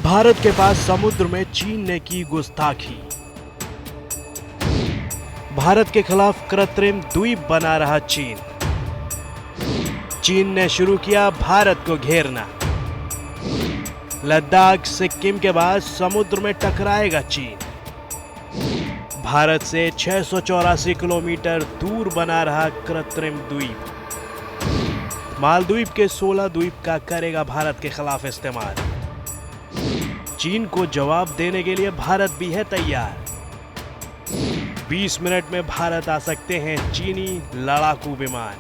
भारत के पास समुद्र में चीन ने की गुस्ताखी। भारत के खिलाफ कृत्रिम द्वीप बना रहा चीन। चीन ने शुरू किया भारत को घेरना। लद्दाख सिक्किम के बाद समुद्र में टकराएगा चीन। भारत से 684 किलोमीटर दूर बना रहा कृत्रिम द्वीप। मालदीव के 16 द्वीप का करेगा भारत के खिलाफ इस्तेमाल। चीन को जवाब देने के लिए भारत भी है तैयार। 20 मिनट में भारत आ सकते हैं चीनी लड़ाकू विमान।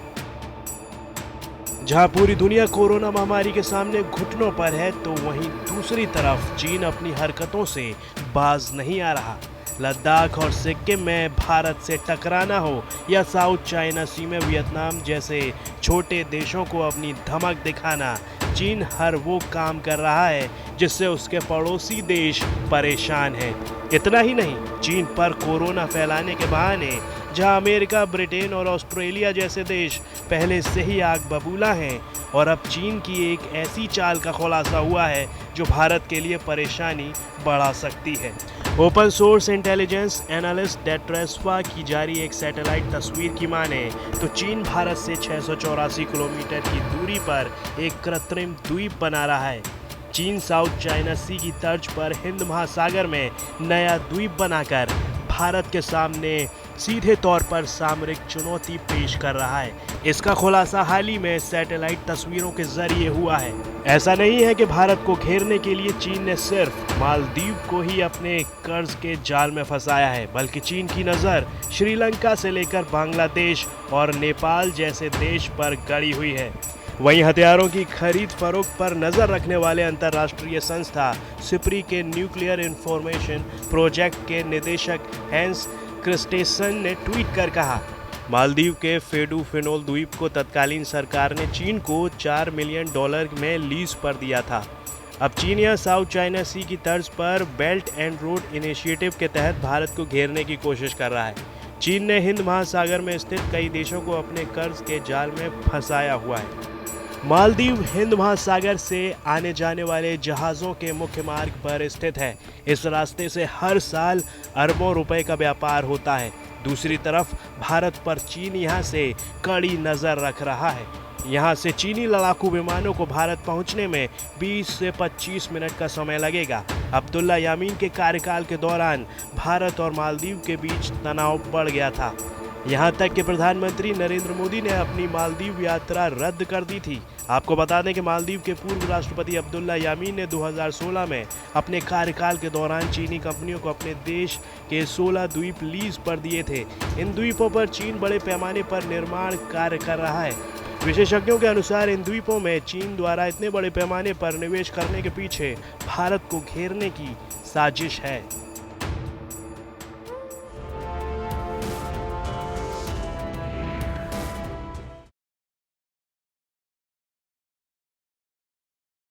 जहां पूरी दुनिया कोरोना महामारी के सामने घुटनों पर है, तो वहीं दूसरी तरफ चीन अपनी हरकतों से बाज नहीं आ रहा। लद्दाख और सिक्किम में भारत से टकराना हो या साउथ चाइना सी में वियतनाम जैसे छोटे देशों को अपनी धमक दिखाना, चीन हर वो काम कर रहा है जिससे उसके पड़ोसी देश परेशान हैं। इतना ही नहीं, चीन पर कोरोना फैलाने के बहाने जहां अमेरिका, ब्रिटेन और ऑस्ट्रेलिया जैसे देश पहले से ही आग बबूला हैं, और अब चीन की एक ऐसी चाल का खुलासा हुआ है जो भारत के लिए परेशानी बढ़ा सकती है। ओपन सोर्स इंटेलिजेंस एनालिस्ट डेट्रेस्फा की जारी एक सैटेलाइट तस्वीर की माने तो चीन भारत से 684 किलोमीटर की दूरी पर एक कृत्रिम द्वीप बना रहा है। चीन साउथ चाइना सी की तर्ज पर हिंद महासागर में नया द्वीप बनाकर भारत के सामने सीधे तौर पर सामरिक चुनौती पेश कर रहा है। इसका खुलासा हाल ही में सैटेलाइट तस्वीरों के जरिए हुआ है। ऐसा नहीं है कि भारत को घेरने के लिए चीन ने सिर्फ मालदीव को ही अपने कर्ज के जाल में फंसाया है, बल्कि चीन की नज़र श्रीलंका से लेकर बांग्लादेश और नेपाल जैसे देश पर गड़ी हुई है। वहीं हथियारों की खरीद फरोख्त पर नज़र रखने वाले अंतर्राष्ट्रीय संस्था सिप्री के न्यूक्लियर इंफॉर्मेशन प्रोजेक्ट के निदेशक हैंस क्रिस्टेसन ने ट्वीट कर कहा, मालदीव के फेडू फिनोल द्वीप को तत्कालीन सरकार ने चीन को $4 मिलियन में लीज पर दिया था। अब चीन या साउथ चाइना सी की तर्ज पर बेल्ट एंड रोड इनिशिएटिव के तहत भारत को घेरने की कोशिश कर रहा है। चीन ने हिंद महासागर में स्थित कई देशों को अपने कर्ज के जाल में फंसाया हुआ है। मालदीव हिंद महासागर से आने जाने वाले जहाज़ों के मुख्य मार्ग पर स्थित है। इस रास्ते से हर साल अरबों रुपए का व्यापार होता है। दूसरी तरफ भारत पर चीन यहां से कड़ी नज़र रख रहा है। यहां से चीनी लड़ाकू विमानों को भारत पहुंचने में 20 से 25 मिनट का समय लगेगा। अब्दुल्ला यामीन के कार्यकाल के दौरान भारत और मालदीव के बीच तनाव बढ़ गया था। यहाँ तक कि प्रधानमंत्री नरेंद्र मोदी ने अपनी मालदीव यात्रा रद्द कर दी थी। आपको बता दें कि मालदीव के पूर्व राष्ट्रपति अब्दुल्ला यामीन ने 2016 में अपने कार्यकाल के दौरान चीनी कंपनियों को अपने देश के 16 द्वीप लीज पर दिए थे। इन द्वीपों पर चीन बड़े पैमाने पर निर्माण कार्य कर रहा है। विशेषज्ञों के अनुसार इन द्वीपों में चीन द्वारा इतने बड़े पैमाने पर निवेश करने के पीछे भारत को घेरने की साजिश है।